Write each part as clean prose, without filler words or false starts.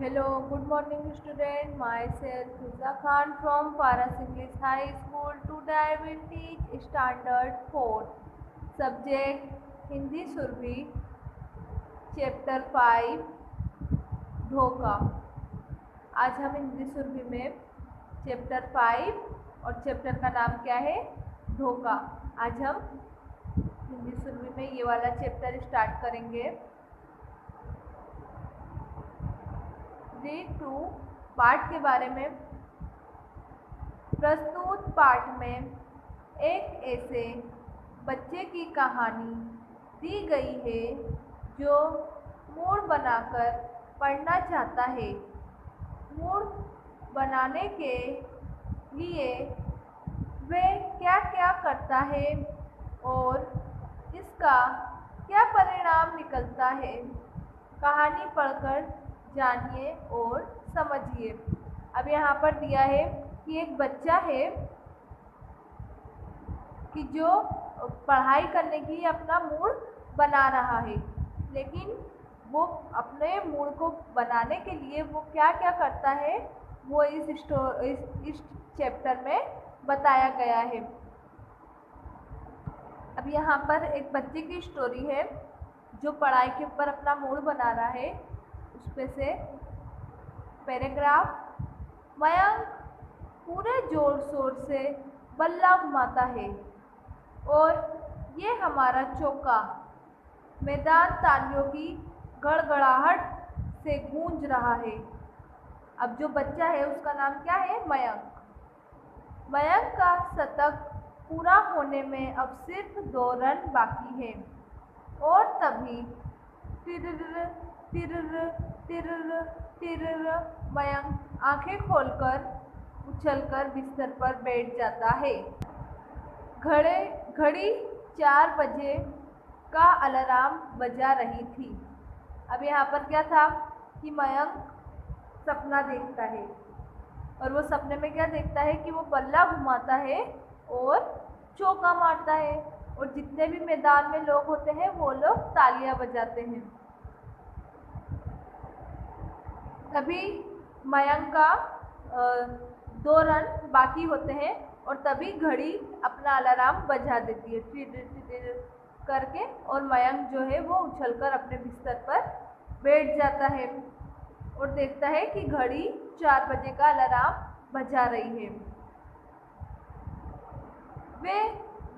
Hello, good morning student. Myself Fiza Khan from Paras English High School. Today I will teach Standard 4 subject Hindi Survi Chapter 5 धोखा। आज हम हिंदी सुरभि में chapter 5 और chapter का नाम क्या है? धोखा। आज हम हिंदी सुरभि में ये वाला चैप्टर स्टार्ट करेंगे। रीड टू पाठ के बारे में। प्रस्तुत पाठ में एक ऐसे बच्चे की कहानी दी गई है जो मूड बनाकर पढ़ना चाहता है। मूड बनाने के लिए वह क्या क्या करता है और इसका क्या परिणाम निकलता है, कहानी पढ़कर जानिए और समझिए। अब यहाँ पर दिया है कि एक बच्चा है कि जो पढ़ाई करने के लिए अपना मूड बना रहा है, लेकिन वो अपने मूड को बनाने के लिए वो क्या क्या करता है वो इस चैप्टर में बताया गया है। अब यहाँ पर एक बच्चे की स्टोरी है जो पढ़ाई के ऊपर अपना मूड बना रहा है। उसमें से पैराग्राफ, मयंक पूरे जोर शोर से बल्ला घुमाता है और ये हमारा चौका मैदान तालियों की गड़गड़ाहट से गूंज रहा है। अब जो बच्चा है उसका नाम क्या है? मयंक। मयंक का शतक पूरा होने में अब सिर्फ 2 रन बाकी है और तभी टिरर टिरर टिरर टिरर मयंक आंखें खोलकर उछलकर बिस्तर पर बैठ जाता है। घड़ी 4 बजे का अलार्म बजा रही थी। अब यहाँ पर क्या था कि मयंक सपना देखता है और वो सपने में क्या देखता है कि वो बल्ला घुमाता है और चौका मारता है और जितने भी मैदान में लोग होते हैं वो लोग तालियां बजाते हैं। तभी मयंक का 2 रन बाकी होते हैं और तभी घड़ी अपना अलार्म बजा देती है टिर करके और मयंक जो है वो उछलकर अपने बिस्तर पर बैठ जाता है और देखता है कि घड़ी 4 बजे का अलार्म बजा रही है। वे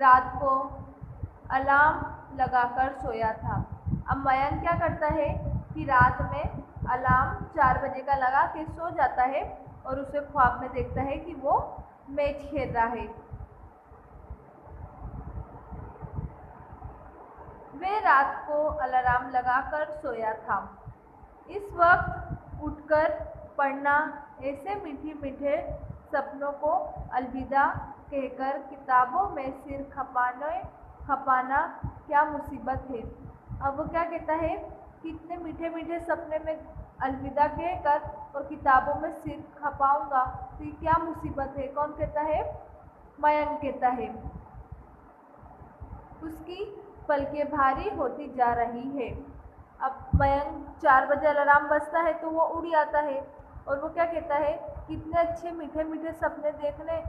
रात को अलार्म लगाकर सोया था। अब मयंक क्या करता है कि रात में अलार्म 4 बजे का लगा के सो जाता है और उसे ख्वाब में देखता है कि वो मैच खेल रहा है। वे रात को अलार्म लगाकर सोया था। इस वक्त उठकर पढ़ना, ऐसे मीठे मीठे सपनों को अलविदा कहकर किताबों में सिर खपाना क्या मुसीबत है। अब वो क्या कहता है कि इतने मीठे मीठे सपने में अलविदा कहकर और किताबों में सिर खपाऊंगा तो ये क्या मुसीबत है। कौन कहता है? मयंक कहता है। उसकी पलकें भारी होती जा रही है। अब मयंक 4 बजे अलार्म बजता है तो वो उड़ जाता है और वो क्या कहता है कि इतने अच्छे मीठे मीठे सपने देखने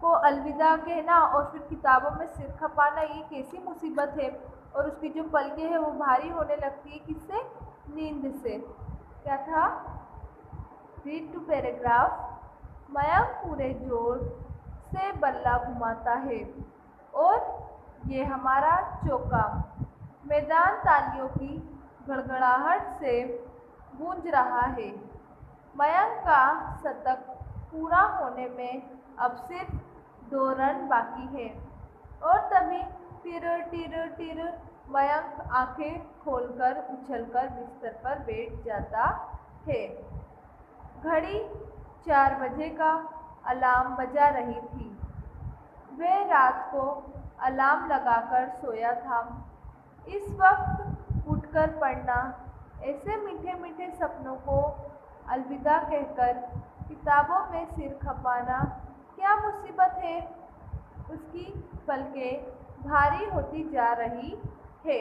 को अलविदा कहना और फिर किताबों में सिर खपाना ये कैसी मुसीबत है। और उसकी जो पलकें हैं वो भारी होने लगती है किससे? नींद से। क्या था? रीड टू पैराग्राफ, मयंक पूरे जोर से बल्ला घुमाता है और ये हमारा चौका मैदान तालियों की गड़गड़ाहट से गूंज रहा है। मयंक का शतक पूरा होने में अब सिर्फ 2 रन बाकी है और तभी टिर टिर टिर मयंक आंखें खोलकर उछलकर बिस्तर पर बैठ जाता है। घड़ी 4 बजे का अलार्म बजा रही थी। वह रात को अलार्म लगाकर सोया था। इस वक्त उठकर पढ़ना, ऐसे मीठे मीठे सपनों को अलविदा कहकर किताबों में सिर खपाना क्या मुसीबत है। उसकी पलकें भारी होती जा रही है।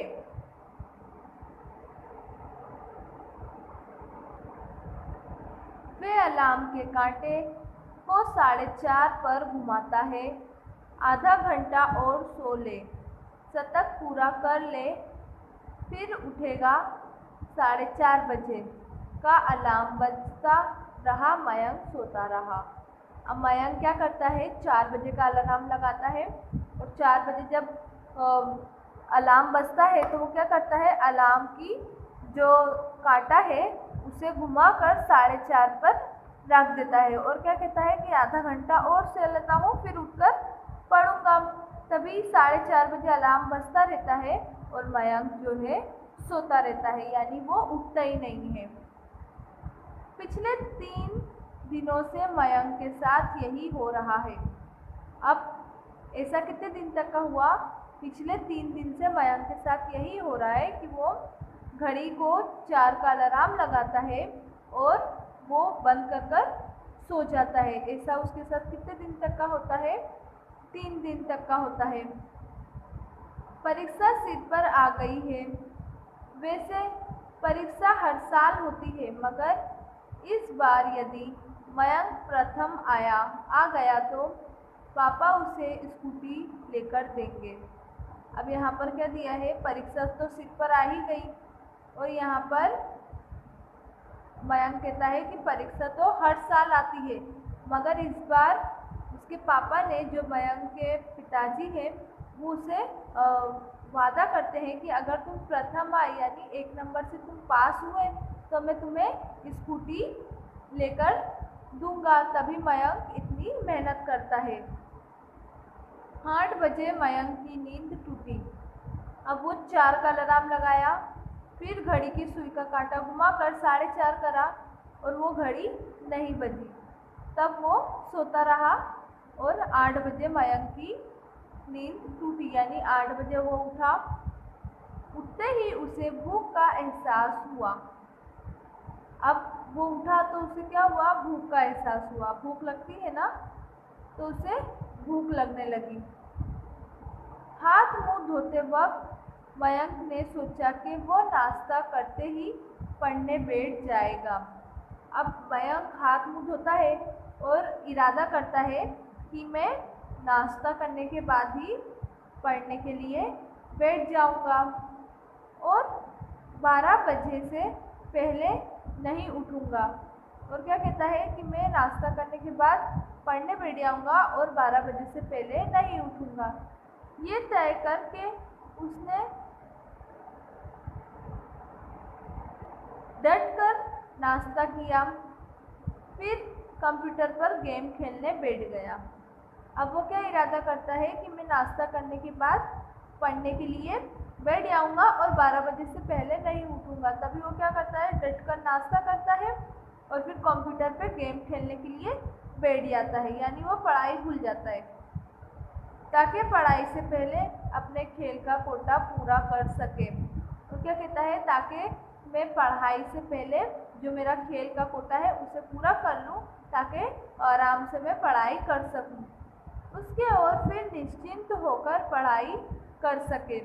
अलार्म के कांटे को 4:30 पर घुमाता है। आधा घंटा और सो ले, शतक पूरा कर ले, फिर उठेगा। 4:30 बजे का अलार्म बजता रहा, मयंक सोता रहा। अब मयंक क्या करता है, 4 बजे का अलार्म लगाता है और 4 बजे जब अलार्म बजता है तो वो क्या करता है, अलार्म की जो कांटा है उसे घुमाकर 4:30 पर रख देता है और क्या कहता है कि आधा घंटा और सो लेता हूँ, फिर उठकर पढ़ूंगा। तभी 4:30 बजे अलार्म बजता रहता है और मयंक जो है सोता रहता है, यानी वो उठता ही नहीं है। पिछले 3 दिनों से मयंक के साथ यही हो रहा है। अब ऐसा कितने दिन तक का हुआ, पिछले 3 दिन से मयंक के साथ यही हो रहा है कि वो घड़ी को 4 का अलार्म लगाता है और वो बंद कर कर सो जाता है। ऐसा उसके साथ कितने दिन तक का होता है, 3 दिन तक का होता है। परीक्षा सिर पर आ गई है। वैसे परीक्षा हर साल होती है, मगर इस बार यदि मयंक प्रथम आ गया तो पापा उसे स्कूटी लेकर देंगे। अब यहाँ पर क्या दिया है, परीक्षा तो सिर पर आ ही गई और यहाँ पर मयंक कहता है कि परीक्षा तो हर साल आती है, मगर इस बार उसके पापा ने, जो मयंक के पिताजी हैं, वो उसे वादा करते हैं कि अगर तुम प्रथम आए यानी 1 नंबर से तुम पास हुए तो मैं तुम्हें स्कूटी लेकर दूंगा। तभी मयंक इतनी मेहनत करता है। 8 बजे मयंक की नींद टूटी। अब वो 4 का अलार्म लगाया, फिर घड़ी की सुई का कांटा घुमाकर 4:30 करा और वो घड़ी नहीं बजी। तब वो सोता रहा और 8 बजे मयंक की नींद टूटी, यानी 8 बजे वो उठा। उठते ही उसे भूख का एहसास हुआ। अब वो उठा तो उसे क्या हुआ, भूख का एहसास हुआ। भूख लगती है ना, तो उसे भूख लगने लगी। हाथ मुंह धोते वक्त मयंक ने सोचा कि वो नाश्ता करते ही पढ़ने बैठ जाएगा। अब मयंक हाथ मुंह धोता है और इरादा करता है कि मैं नाश्ता करने के बाद ही पढ़ने के लिए बैठ जाऊंगा और 12 बजे से पहले नहीं उठूंगा। और क्या कहता है कि मैं नाश्ता करने के बाद पढ़ने बैठ जाऊंगा और 12 बजे से पहले नहीं उठूंगा। ये तय करके उसने डटकर नाश्ता किया, फिर कंप्यूटर पर गेम खेलने बैठ गया। अब वो क्या इरादा करता है कि मैं नाश्ता करने के बाद पढ़ने के लिए बैठ जाऊंगा और 12 बजे से पहले नहीं उठूंगा। तभी वो क्या करता है, डटकर नाश्ता करता है और फिर कंप्यूटर पे गेम खेलने के लिए बैठ जाता है, यानी वो पढ़ाई भूल जाता है ताकि पढ़ाई से पहले अपने खेल का कोटा पूरा कर सके। तो क्या कहता है, ताकि मैं पढ़ाई से पहले जो मेरा खेल का कोटा है उसे पूरा कर लूँ ताकि आराम से मैं पढ़ाई कर सकूँ, उसके और फिर निश्चिंत होकर पढ़ाई कर सके।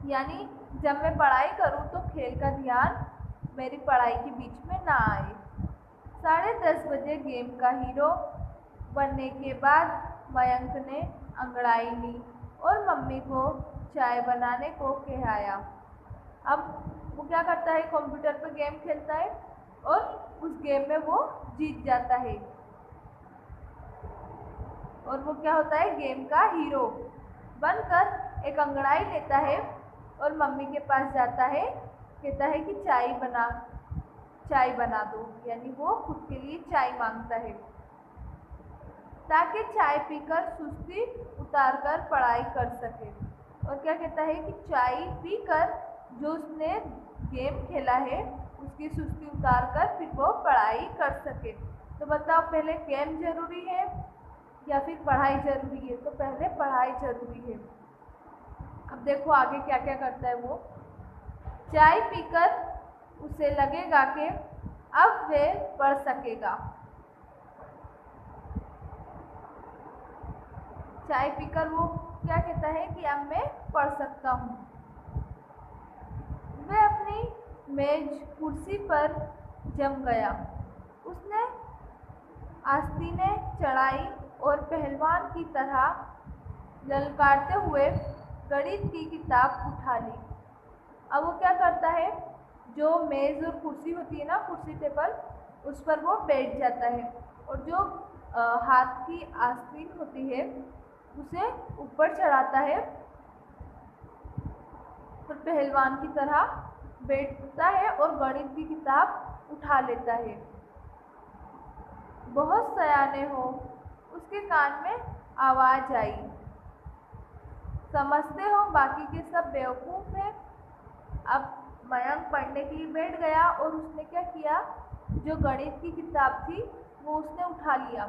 यानी जब मैं पढ़ाई करूँ तो खेल का ध्यान मेरी पढ़ाई के बीच में ना आए। 10:30 बजे गेम का हीरो बनने के बाद मयंक ने अंगड़ाई ली और मम्मी को चाय बनाने को कहलाया। अब वो क्या करता है, कंप्यूटर पर गेम खेलता है और उस गेम में वो जीत जाता है और वो क्या होता है, गेम का हीरो बनकर एक अंगड़ाई लेता है और मम्मी के पास जाता है, कहता है कि चाय बना दो, यानी वो खुद के लिए चाय मांगता है ताकि चाय पीकर सुस्ती उतारकर पढ़ाई कर सके। और क्या कहता है कि चाय पीकर जो उसने गेम खेला है उसकी सुस्ती उतारकर फिर वो पढ़ाई कर सके। तो बताओ, पहले गेम जरूरी है या फिर पढ़ाई जरूरी है? तो पहले पढ़ाई जरूरी है। अब देखो आगे क्या क्या करता है वो। चाय पीकर उसे लगेगा कि अब वे पढ़ सकेगा। चाय पीकर वो क्या कहता है कि अब मैं पढ़ सकता हूँ। वह अपनी मेज कुर्सी पर जम गया। उसने आस्तीनें चढ़ाई और पहलवान की तरह ललकारते हुए गणित की किताब उठा ली। अब वो क्या करता है, जो मेज़ और कुर्सी होती है ना, कुर्सी टेबल, उस पर वो बैठ जाता है और जो हाथ की आस्तीन होती है उसे ऊपर चढ़ाता है और पहलवान की तरह बैठता है और गणित की किताब उठा लेता है। बहुत सयाने हो, उसके कान में आवाज़ आई, समझते हो बाकी के सब बेवकूफ़ हैं। अब मयंक पढ़ने के लिए बैठ गया और उसने क्या किया, जो गणित की किताब थी वो उसने उठा लिया।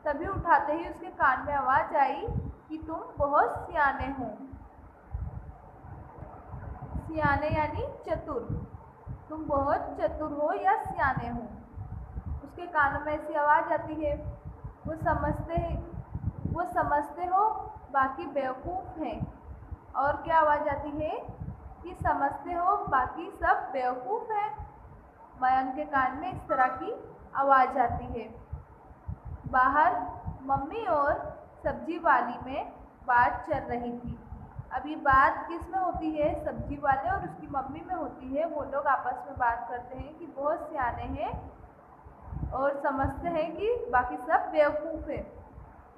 तभी उठाते ही उसके कान में आवाज़ आई कि तुम बहुत सियाने हो। सियाने यानी चतुर, तुम बहुत चतुर हो या सियाने हो। उसके कानों में ऐसी आवाज़ आती है। वो समझते हो बाकी बेवकूफ़ हैं। और क्या आवाज़ आती है कि समझते हो बाकी सब बेवकूफ़ हैं। मयंक के कान में इस तरह की आवाज़ आती है। बाहर मम्मी और सब्जी वाली में बात चल रही थी। अभी बात किस में होती है, सब्जी वाले और उसकी मम्मी में होती है। वो लोग आपस में बात करते हैं कि बहुत सियाने हैं और समझते हैं कि बाकी सब बेवकूफ़ है।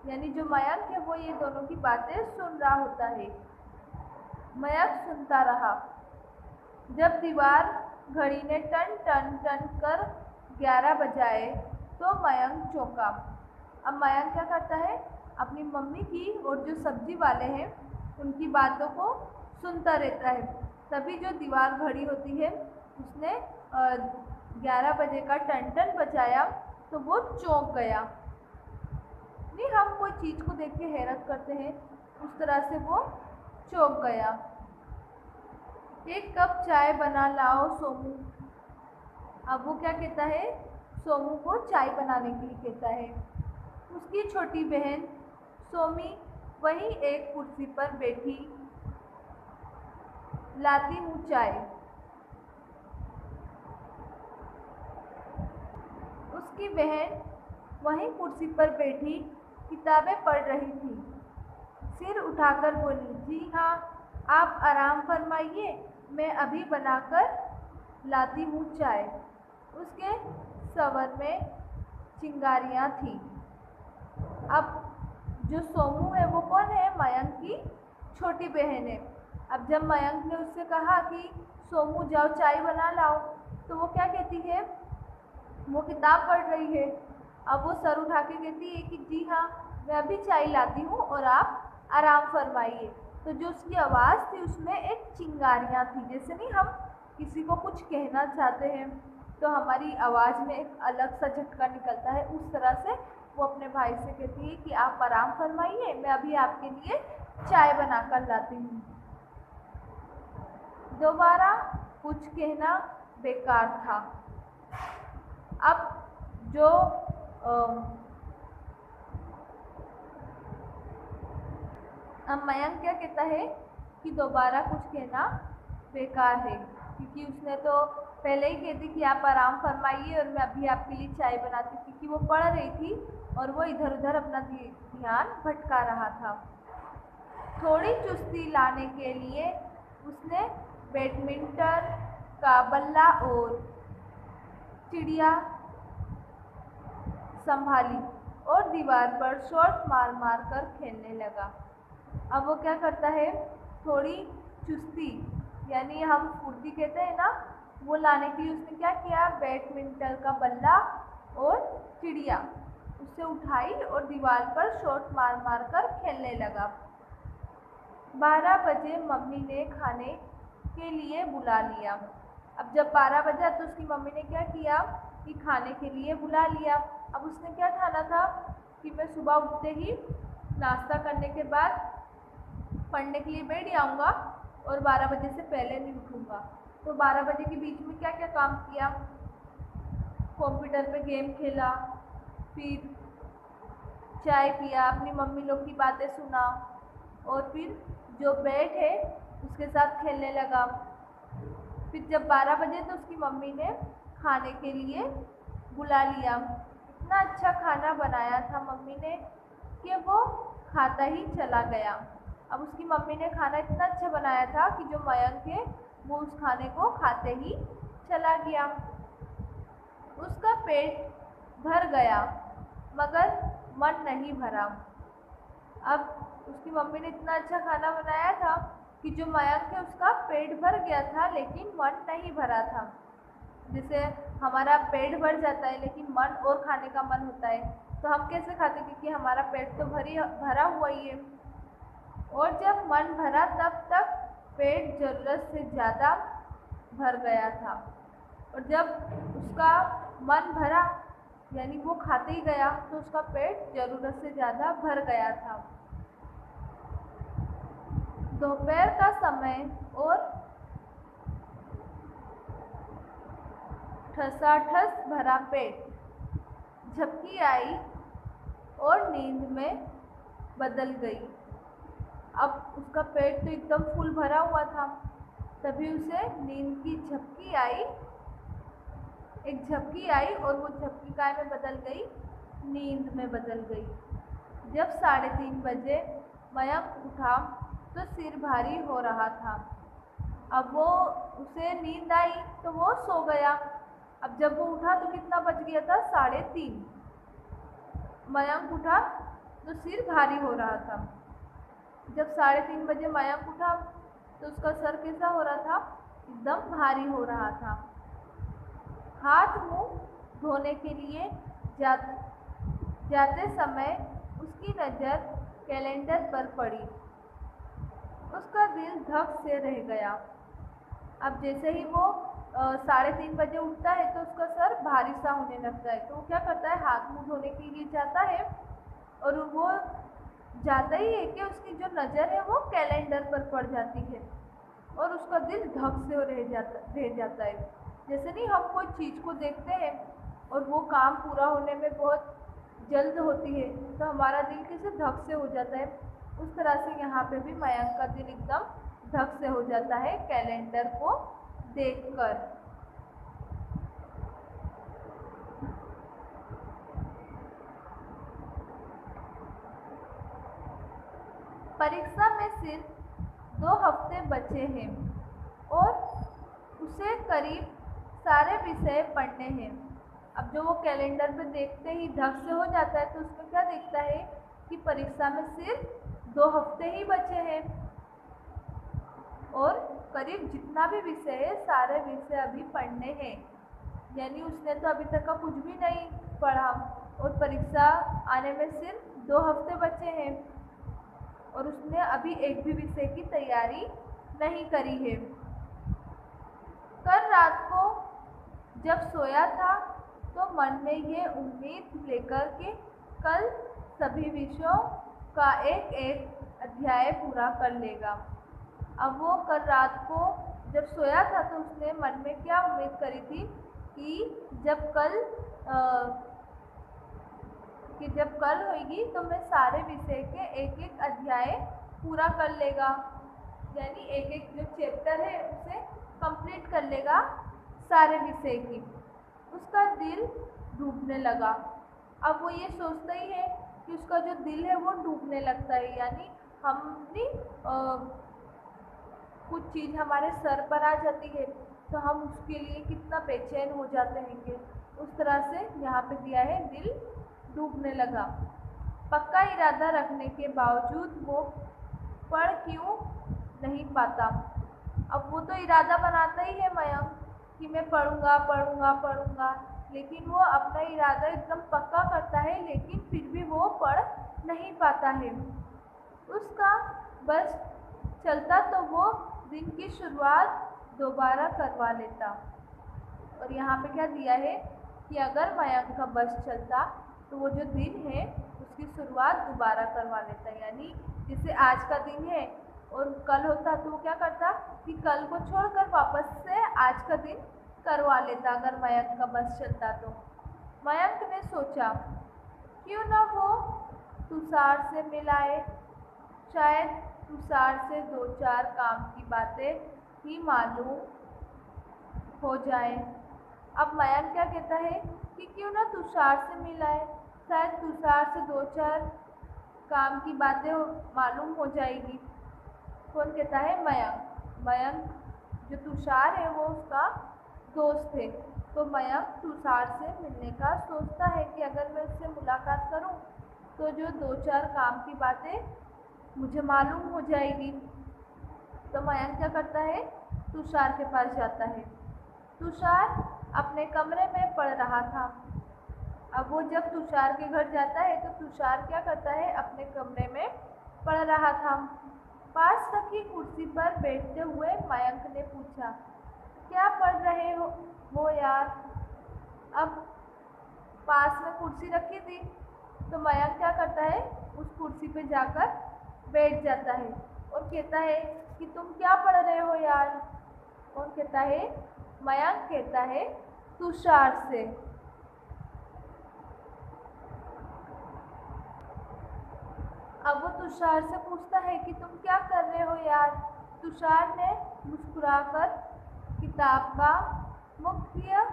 यानी जो मयंक है वो ये दोनों की बातें सुन रहा होता है। मयंक सुनता रहा। जब दीवार घड़ी ने टन टन टन कर 11 बजाए तो मयंक चौंका। अब मयंक क्या करता है, अपनी मम्मी की और जो सब्जी वाले हैं उनकी बातों को सुनता रहता है। तभी जो दीवार घड़ी होती है उसने 11 बजे का टन टन बजाया तो वो चौंक गया। नहीं, हम कोई चीज़ को देख के हैरत करते हैं, उस तरह से वो चौंक गया। एक कप चाय बना लाओ सोमू। अब वो क्या कहता है, सोमू को चाय बनाने के लिए कहता है। उसकी छोटी बहन सोमी वहीं एक कुर्सी पर बैठी, लाती हूँ चाय। उसकी बहन वहीं कुर्सी पर बैठी किताबें पढ़ रही थी। सिर उठाकर बोली, जी हाँ, आप आराम फरमाइए, मैं अभी बनाकर लाती हूँ चाय। उसके सवर में चिंगारियाँ थीं। अब जो सोमू है वो कौन है, मयंक की छोटी बहन है। अब जब मयंक ने उससे कहा कि सोमू जाओ चाय बना लाओ, तो वो क्या कहती है, वो किताब पढ़ रही है। अब वो सर उठा के कहती है कि जी हाँ, मैं अभी चाय लाती हूँ और आप आराम फरमाइए। तो जो उसकी आवाज़ थी उसमें एक चिंगारियाँ थी। जैसे नहीं हम किसी को कुछ कहना चाहते हैं तो हमारी आवाज़ में एक अलग सा झटका निकलता है, उस तरह से वो अपने भाई से कहती है कि आप आराम फरमाइए, मैं अभी आपके लिए चाय बना कर लाती हूँ। दोबारा कुछ कहना बेकार था। अब जो मयंक क्या कहता है कि दोबारा कुछ कहना बेकार है, क्योंकि उसने तो पहले ही कह दी कि आप आराम फरमाइए और मैं अभी आपके लिए चाय बनाती, क्योंकि वो पढ़ रही थी और वो इधर उधर अपना ध्यान भटका रहा था। थोड़ी चुस्ती लाने के लिए उसने बैडमिंटन का बल्ला और चिड़िया संभाली और दीवार पर शॉट मार मार कर खेलने लगा। अब वो क्या करता है, थोड़ी चुस्ती यानी हम फुर्ती कहते हैं ना, वो लाने के लिए उसने क्या किया, बैडमिंटन का बल्ला और चिड़िया उससे उठाई और दीवार पर शॉट मार मार कर खेलने लगा। 12 बजे मम्मी ने खाने के लिए बुला लिया। अब जब 12 बजा तो उसकी मम्मी ने क्या किया कि खाने के लिए बुला लिया। अब उसने क्या ठाना था कि मैं सुबह उठते ही नाश्ता करने के बाद पढ़ने के लिए बैठ जाऊँगा और 12 बजे से पहले नहीं उठूँगा। तो 12 बजे के बीच में क्या क्या काम किया, कंप्यूटर पे गेम खेला, फिर चाय पिया, अपनी मम्मी लोग की बातें सुना और फिर जो बैट है उसके साथ खेलने लगा। फिर जब 12 बजे तो उसकी मम्मी ने खाने के लिए बुला लिया। इतना अच्छा खाना बनाया था मम्मी ने कि वो खाता ही चला गया। अब उसकी मम्मी ने खाना इतना अच्छा बनाया था कि जो मयंक है वो उस खाने को खाते ही चला गया। उसका पेट भर गया मगर मन नहीं भरा। अब उसकी मम्मी ने इतना अच्छा खाना बनाया था कि जो मयंक है उसका पेट भर गया था लेकिन मन नहीं भरा था। जैसे हमारा पेट भर जाता है लेकिन मन और खाने का मन होता है, तो हम कैसे खाते क्योंकि हमारा पेट तो भरा हुआ ही है। और जब मन भरा तब तक पेट ज़रूरत से ज़्यादा भर गया था। और जब उसका मन भरा यानी वो खाते ही गया तो उसका पेट ज़रूरत से ज़्यादा भर गया था। दोपहर का समय और ठसाठस भरा पेट, झपकी आई और नींद में बदल गई। अब उसका पेट तो एकदम फुल भरा हुआ था, तभी उसे नींद की झपकी आई। एक झपकी आई और वो झपकी काय में बदल गई, नींद में बदल गई। जब 3:30 बजे मयंक उठा तो सिर भारी हो रहा था। अब वो उसे नींद आई तो वो सो गया। अब जब वो उठा तो कितना बज गया था, 3:30। मयंक उठा तो सिर भारी हो रहा था। जब 3:30 बजे मयंक उठा तो उसका सर कैसा हो रहा था, एकदम भारी हो रहा था। हाथ मुंह धोने के लिए जाते समय उसकी नज़र कैलेंडर पर पड़ी। उसका दिल धक से रह गया। अब जैसे ही वो 3:30 बजे उठता है तो उसका सर भारी सा होने लगता है, तो वो क्या करता है, हाथ मुंह धोने के लिए जाता है और वो जाता ही है कि उसकी जो नज़र है वो कैलेंडर पर पड़ जाती है और उसका दिल धक से रह जाता है। जैसे नहीं हम कोई चीज़ को देखते हैं और वो काम पूरा होने में बहुत जल्द होती है तो हमारा दिल कैसे धक से हो जाता है, उस तरह से यहाँ पे भी मयंक का दिल एकदम धक से हो जाता है कैलेंडर को देखकर। परीक्षा में सिर्फ 2 हफ्ते बचे हैं और उसे करीब सारे विषय पढ़ने हैं। अब जो वो कैलेंडर पे देखते ही ढक से हो जाता है तो उसमें क्या देखता है कि परीक्षा में सिर्फ 2 हफ्ते ही बचे हैं और करीब जितना भी विषय है सारे विषय अभी पढ़ने हैं। यानी उसने तो अभी तक का कुछ भी नहीं पढ़ा और परीक्षा आने में सिर्फ 2 हफ्ते बचे हैं और उसने अभी एक भी विषय की तैयारी नहीं करी है। कल रात को जब सोया था तो मन में ये उम्मीद लेकर कि कल सभी विषयों का एक एक अध्याय पूरा कर लेगा। अब वो कल रात को जब सोया था तो उसने मन में क्या उम्मीद करी थी कि जब कल होगी तो मैं सारे विषय के एक एक अध्याय पूरा कर लेगा, यानी एक एक जो चैप्टर है उसे कंप्लीट कर लेगा सारे विषय की। उसका दिल डूबने लगा। अब वो ये सोचता ही है कि उसका जो दिल है वो डूबने लगता है, यानी हमने कुछ चीज़ हमारे सर पर आ जाती है तो हम उसके लिए कितना बेचैन हो जाते हैं। उस तरह से यहाँ पे दिया है दिल डूबने लगा। पक्का इरादा रखने के बावजूद वो पढ़ क्यों नहीं पाता। अब वो तो इरादा बनाता ही है मयंक कि मैं पढ़ूंगा पढ़ूंगा पढ़ूंगा, लेकिन वो अपना इरादा एकदम पक्का करता है लेकिन फिर भी वो पढ़ नहीं पाता है। उसका बस चलता तो वो दिन की शुरुआत दोबारा करवा लेता। और यहाँ पे क्या दिया है कि अगर मयंक का बस चलता तो वो जो दिन है उसकी शुरुआत दोबारा करवा लेता, यानी जैसे आज का दिन है और कल होता तो वो क्या करता कि कल को छोड़कर वापस से आज का दिन करवा लेता अगर मयंक का बस चलता तो। मयंक ने सोचा क्यों ना वो तुषार से मिलाए, शायद तुषार से 2-4 काम की बातें ही मालूम हो जाए। अब मयंक क्या कहता है कि क्यों ना तुषार से मिलाए, शायद तुषार से 2-4 काम की बातें मालूम हो जाएगी। कौन कहता है? मयंक। मयंक जो तुषार है वो उसका दोस्त है, तो मयंक तुषार से मिलने का सोचता है कि अगर मैं उससे मुलाकात करूं तो जो 2-4 काम की बातें मुझे मालूम हो जाएगी। तो मयंक क्या करता है? तुषार के पास जाता है। तुषार अपने कमरे में पढ़ रहा था। अब वो जब तुषार के घर जाता है तो तुषार क्या करता है? अपने कमरे में पढ़ रहा था। पास रखी कुर्सी पर बैठते हुए मयंक ने पूछा, क्या पढ़ रहे हो यार? अब पास में कुर्सी रखी थी तो मयंक क्या करता है? उस कुर्सी पे जाकर बैठ जाता है और कहता है कि तुम क्या पढ़ रहे हो यार? कौन कहता है? मयंक कहता है तुषार से। अब वो तुषार से पूछता है कि तुम क्या कर रहे हो यार? तुषार ने मुस्कुराकर किताब का मुख्य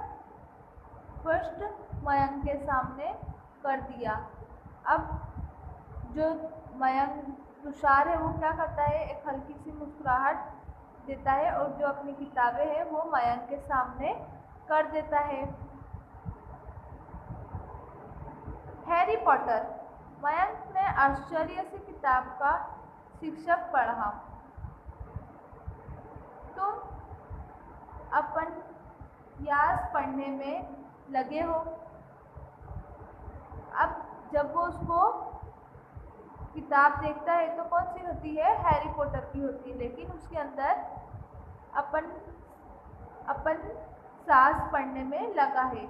पृष्ठ मयंक के सामने कर दिया। अब जो मयंक तुषार है वो क्या करता है? एक हल्की सी मुस्कुराहट देता है और जो अपनी किताबें हैं वो मयंक के सामने कर देता है। Harry Potter. मयंक ने आश्चर्य से किताब का शीर्षक पढ़ा। तुम उपन्यास पढ़ने में लगे हो। अब जब वो उसको किताब देखता है तो कौन सी होती है? हैरी पॉटर की होती है, लेकिन उसके अंदर अपन सास पढ़ने में लगा है।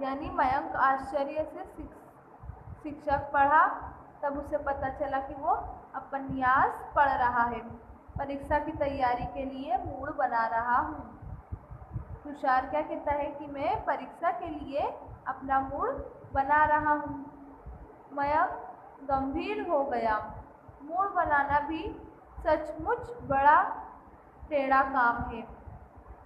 यानी मयंक आश्चर्य से शिक्षक पढ़ा, तब उसे पता चला कि वो उपन्यास पढ़ रहा है। परीक्षा की तैयारी के लिए मूड बना रहा हूँ। तुषार क्या कहता है? कि मैं परीक्षा के लिए अपना मूड बना रहा हूँ। मयंक गंभीर हो गया। मूड बनाना भी सचमुच बड़ा टेढ़ा काम है।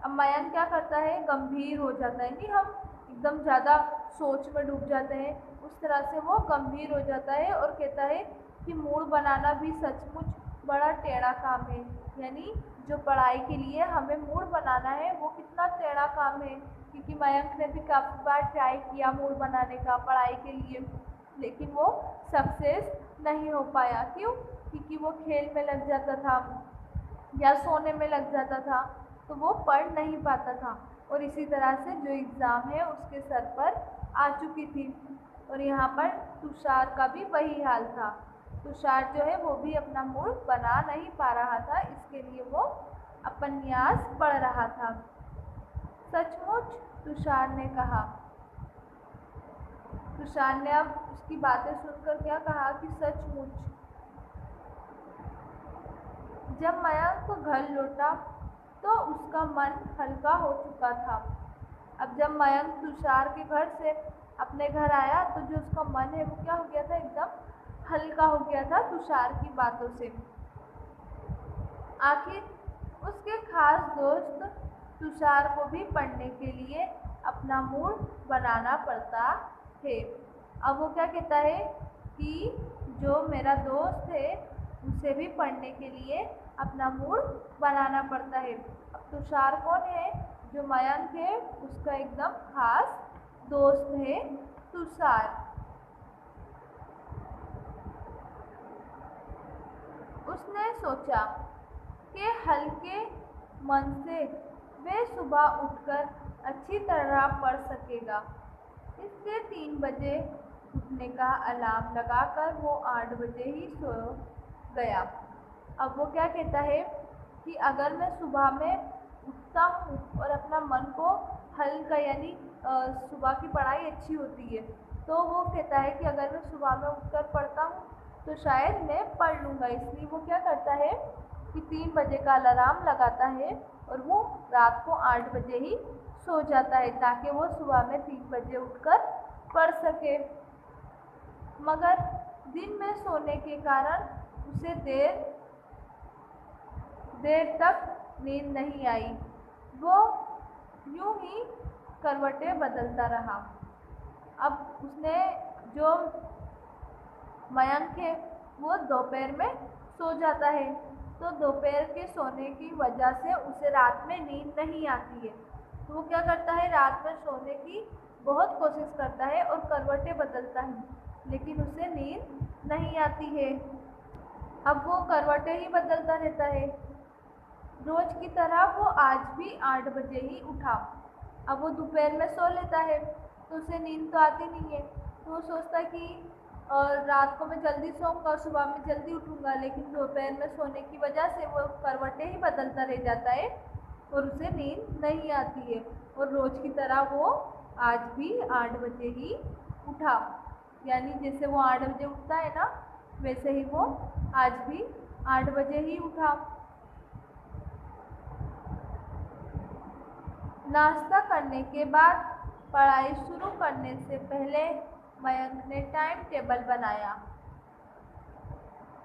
अब मयंक क्या करता है? गंभीर हो जाता है। नहीं, हम एकदम ज़्यादा सोच में डूब जाते हैं, उस तरह से वो गंभीर हो जाता है और कहता है कि मूड बनाना भी सचमुच बड़ा टेढ़ा काम है। यानी जो पढ़ाई के लिए हमें मूड बनाना है वो कितना टेढ़ा काम है, क्योंकि मयंक ने भी काफ़ी बार ट्राई किया मूड बनाने का पढ़ाई के लिए, लेकिन वो सक्सेस नहीं हो पाया। क्यों? क्योंकि वो खेल में लग जाता था या सोने में लग जाता था, तो वो पढ़ नहीं पाता था और इसी तरह से जो एग्ज़ाम है उसके सर पर आ चुकी थी। और यहाँ पर तुषार का भी वही हाल था। तुषार जो है वो भी अपना मूड बना नहीं पा रहा था, इसके लिए वो उपन्यास पढ़ रहा था। सचमुच? तुषार ने कहा। तुषार ने अब उसकी बातें सुनकर क्या कहा? कि सचमुच। जब मयंक घर लौटा तो उसका मन हल्का हो चुका था। अब जब मयंक तुषार के घर से अपने घर आया तो जो उसका मन है वो क्या हो गया था? एकदम हल्का हो गया था तुषार की बातों से। आखिर उसके खास दोस्त तुषार को भी पढ़ने के लिए अपना मूड बनाना पड़ता है। अब वो क्या कहता है? कि जो मेरा दोस्त है उसे भी पढ़ने के लिए अपना मूड बनाना पड़ता है। अब तुषार कौन है? जो मयंक है उसका एकदम खास दोस्त है तुषार। उसने सोचा कि हल्के मन से वे सुबह उठकर अच्छी तरह पढ़ सकेगा। इसलिए 3 बजे उठने का अलार्म लगाकर वो 8 बजे ही सो गया। अब वो क्या कहता है? कि अगर मैं सुबह में उठता हूँ और अपना मन को हल्का, यानी सुबह की पढ़ाई अच्छी होती है, तो वो कहता है कि अगर मैं सुबह में उठकर पढ़ता हूँ तो शायद मैं पढ़ लूँगा। इसलिए वो क्या करता है? कि 3 बजे का अलार्म लगाता है और वो रात को 8 बजे ही सो जाता है, ताकि वो सुबह में 3 बजे उठकर पढ़ सके। मगर दिन में सोने के कारण उसे देर तक नींद नहीं आई। वो यूं ही करवटें बदलता रहा। अब उसने जो मयंक है वो दोपहर में सो जाता है, तो दोपहर के सोने की वजह से उसे रात में नींद नहीं आती है। तो वो क्या करता है, रात में सोने की बहुत कोशिश करता है और करवटें बदलता है, लेकिन उसे नींद नहीं आती है। अब वो करवटें ही बदलता रहता है। रोज की तरह वो आज भी 8 बजे ही उठा। अब वो दोपहर में सो लेता है तो उसे नींद तो आती नहीं है, तो वो सोचता है कि रात को मैं जल्दी सोऊंगा, सुबह में जल्दी उठूंगा, लेकिन दोपहर में सोने की वजह से वो करवटें ही बदलता रह जाता है और उसे नींद नहीं आती है। और रोज की तरह वो आज भी 8 बजे ही उठा, यानी जैसे वो 8 बजे उठता है ना, वैसे ही वो आज भी 8 बजे ही उठा। नाश्ता करने के बाद पढ़ाई शुरू करने से पहले मयंक ने टाइम टेबल बनाया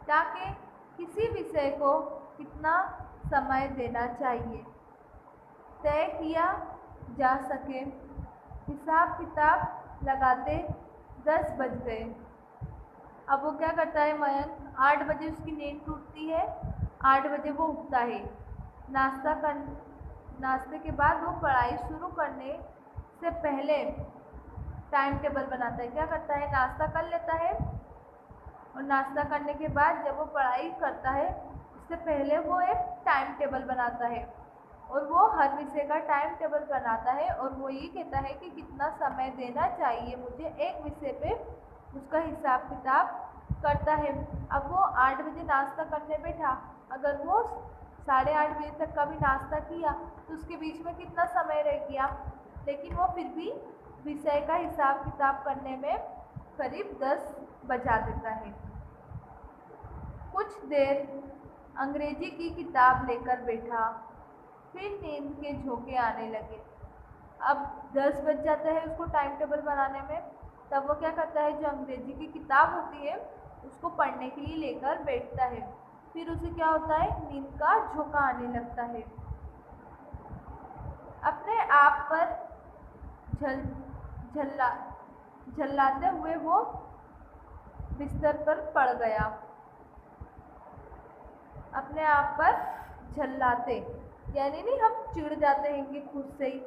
ताकि किसी विषय को कितना समय देना चाहिए तय किया जा सके। हिसाब किताब लगाते 10 बज गए। अब वो क्या करता है, मयंक 8 बजे उसकी नींद टूटती है, 8 बजे वो उठता है। नाश्ते के बाद वो पढ़ाई शुरू करने से पहले टाइम टेबल बनाता है। क्या करता है, नाश्ता कर लेता है और नाश्ता करने के बाद जब वो पढ़ाई करता है उससे पहले वो एक टाइम टेबल बनाता है और वो हर विषय का टाइम टेबल बनाता है और वो ये कहता है कि कितना समय देना चाहिए मुझे एक विषय पे, उसका हिसाब किताब करता है। अब वो 8 बजे नाश्ता करने बैठा, अगर वो 8:30 बजे तक का भी नाश्ता किया तो उसके बीच में कितना समय रह गया, लेकिन वो फिर भी विषय का हिसाब किताब करने में करीब 10 बजा देता है। कुछ देर अंग्रेजी की किताब लेकर बैठा, फिर नींद के झोंके आने लगे। अब 10 बज जाता है उसको टाइम टेबल बनाने में, तब वो क्या करता है, जो अंग्रेजी की किताब होती है उसको पढ़ने के लिए लेकर बैठता है। फिर उसे क्या होता है, नींद का झोंका आने लगता है। अपने आप पर झल्लाते हुए वो बिस्तर पर पड़ गया। अपने आप पर झल्लाते यानी नहीं, हम चिढ़ जाते हैं कि खुद से ही,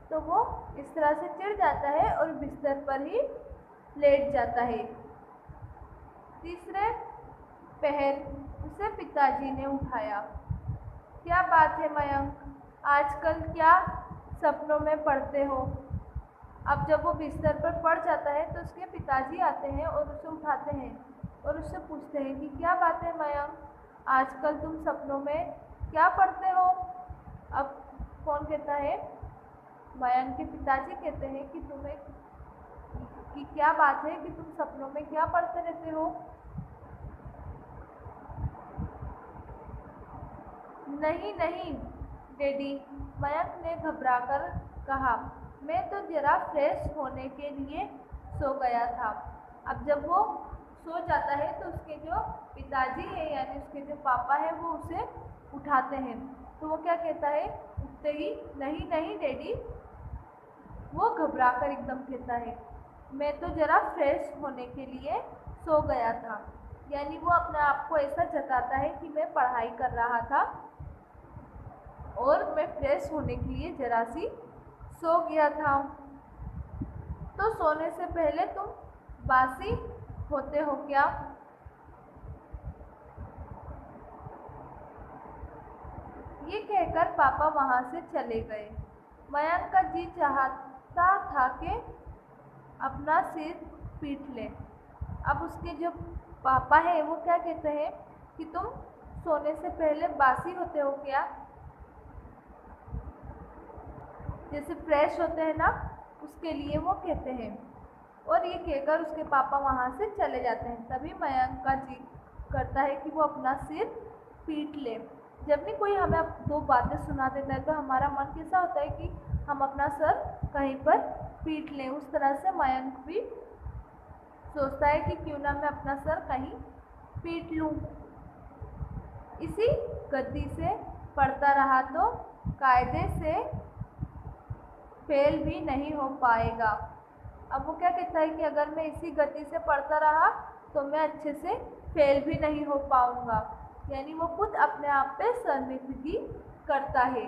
तो वो इस तरह से चिढ़ जाता है और बिस्तर पर ही लेट जाता है। तीसरे पहर उसे पिताजी ने उठाया। क्या बात है मयंक, आजकल क्या सपनों में पढ़ते हो? अब जब वो बिस्तर पर पड़ जाता है तो उसके पिताजी आते हैं और उसे उठाते हैं और उससे पूछते हैं कि क्या बात है मयंक, आजकल तुम सपनों में क्या पढ़ते हो? अब कौन कहता है, मयंक के पिताजी कहते हैं कि क्या बात है कि तुम सपनों में क्या पढ़ते रहते हो? नहीं नहीं डैडी, मयंक ने घबराकर कहा, मैं तो जरा फ्रेश होने के लिए सो गया था। अब जब वो सो जाता है तो उसके जो पिताजी है यानी उसके जो पापा है वो उसे उठाते हैं। तो वो क्या कहता है उठते ही, नहीं नहीं डैडी, वो घबराकर एकदम कहता है, मैं तो जरा फ्रेश होने के लिए सो गया था। यानी वो अपने आप को ऐसा जताता है कि मैं पढ़ाई कर रहा था और मैं फ्रेश होने के लिए जरा सी सो गया था। तो सोने से पहले तुम बासी होते हो क्या? ये कहकर पापा वहाँ से चले गए। मयंक का जी चाहता था कि अपना सिर पीट ले। अब उसके जो पापा है वो क्या कहते हैं कि तुम सोने से पहले बासी होते हो क्या? जैसे फ्रेश होते हैं ना, उसके लिए वो कहते हैं। और ये कहकर उसके पापा वहाँ से चले जाते हैं। तभी मयंक का जी करता है कि वो अपना सिर पीट ले। जब भी कोई हमें दो बातें सुना देता है तो हमारा मन कैसा होता है कि हम अपना सर कहीं पर पीट लें। उस तरह से मयंक भी सोचता है कि क्यों ना मैं अपना सर कहीं पीट लूँ। इसी गति से पढ़ता रहा तो कायदे से फेल भी नहीं हो पाएगा। अब वो क्या कहता है कि अगर मैं इसी गति से पढ़ता रहा तो मैं अच्छे से फेल भी नहीं हो पाऊँगा। यानी वो खुद अपने आप पे शर्मिंदगी करता है।